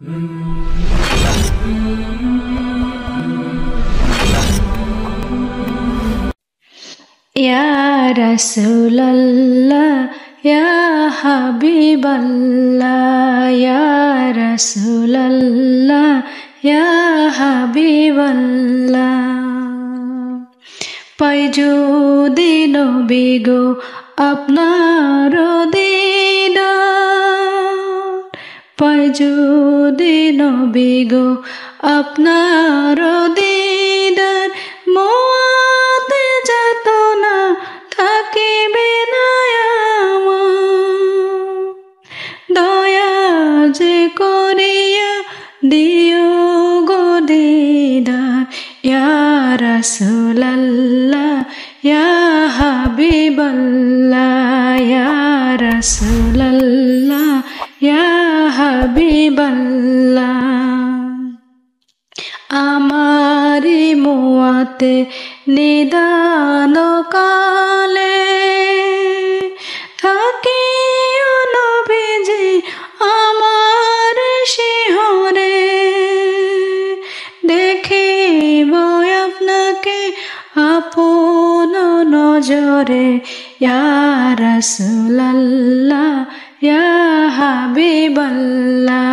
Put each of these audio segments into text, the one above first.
Ya Rasulallah, Ya Habiballah, Ya Rasulallah, Ya Habiballah. পাই যদি নবী গো আপনার দিদার, পাই যদি নবী গো আপনার দিদার, মওয়াতে যত না থাকিবে না আমার, দয়া যে করিয়া দিও গো দিদার। ইয়া রাসূলাল্লাহ, ইয়া হাবিবাল্লাহ, ইয়া রাসূলাল্লাহ, ইয়া হাবিবাল্লাহ। আমারি মুয়াতে নিদান কালে থাকিও নবীজি আমার শিহরে, দেখিব আপনাকে আপন নজরে। ইয়া রাসূলাল্লাহ, ইয়া হাবিবাল্লাহ,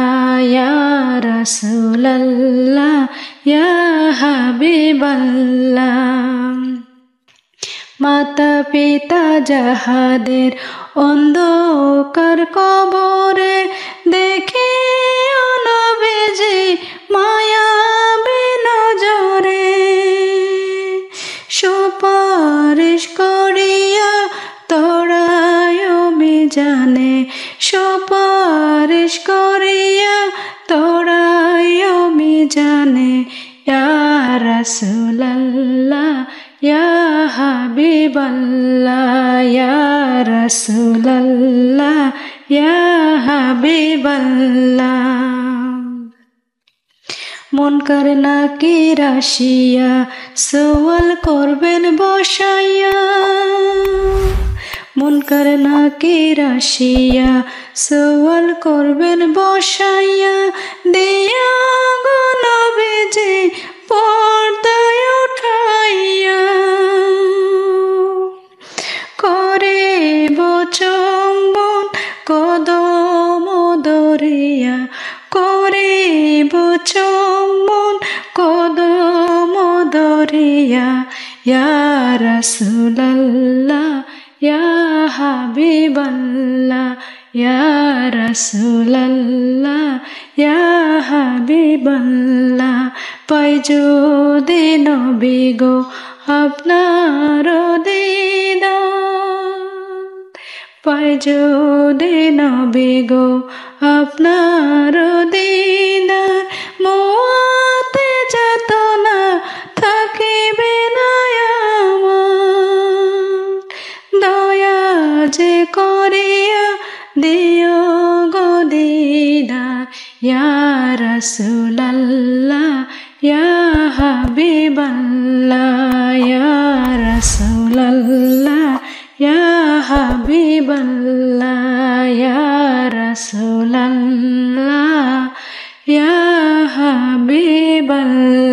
ইয়া রাসূলাল্লাহ, ইয়া হাবিবাল্লাহ। মাতা পিতা যাহাদের অন্ধকার কবরে, দেখিও নবীজি মায়াবী নজরে, সুপারিশ করিয়া তোরায় মিজানে, সুপারিশ করিয়া তোরায় মিজানে। ইয়া রাসূলাল্লাহ, ইয়া হাবিবাল্লাহ, ইয়া রাসূলাল্লাহ, ইয়া হাবিবাল্লাহ। মুনকার নাকির আসিয়া সওয়াল করবেন বসাইয়া, মুনকার নাকির আসিয়া সওয়াল করবেন বসাইয়া, দিয়া গো নবীজি পর্দায় উঠাইয়া, করিব চুম্বন কদম ধরিয়া, করিব চুম্বন কদম ধরিয়া। ইয়া রাসূলাল্লাহ, ইয়া হাবিবাল্লাহ, ইয়া রাসূলাল্লাহ, ইয়া হাবিবাল্লাহ। পাই যদি নবী গো আপনার দিদার, পাই যদি নবী গো আপনার দিদার, মওয়াতে যত না থাকিবে না আমার, দয়া যে করিয়া দিও গো দিদার। ইয়া রাসূলাল্লাহ, ইয়া হাবিবাল্লাহ, ইয়া রাসূলাল্লাহ, ইয়া হাবিবাল্লাহ, ইয়া রাসূলাল্লাহ, ইয়া হাবিবাল্লাহ।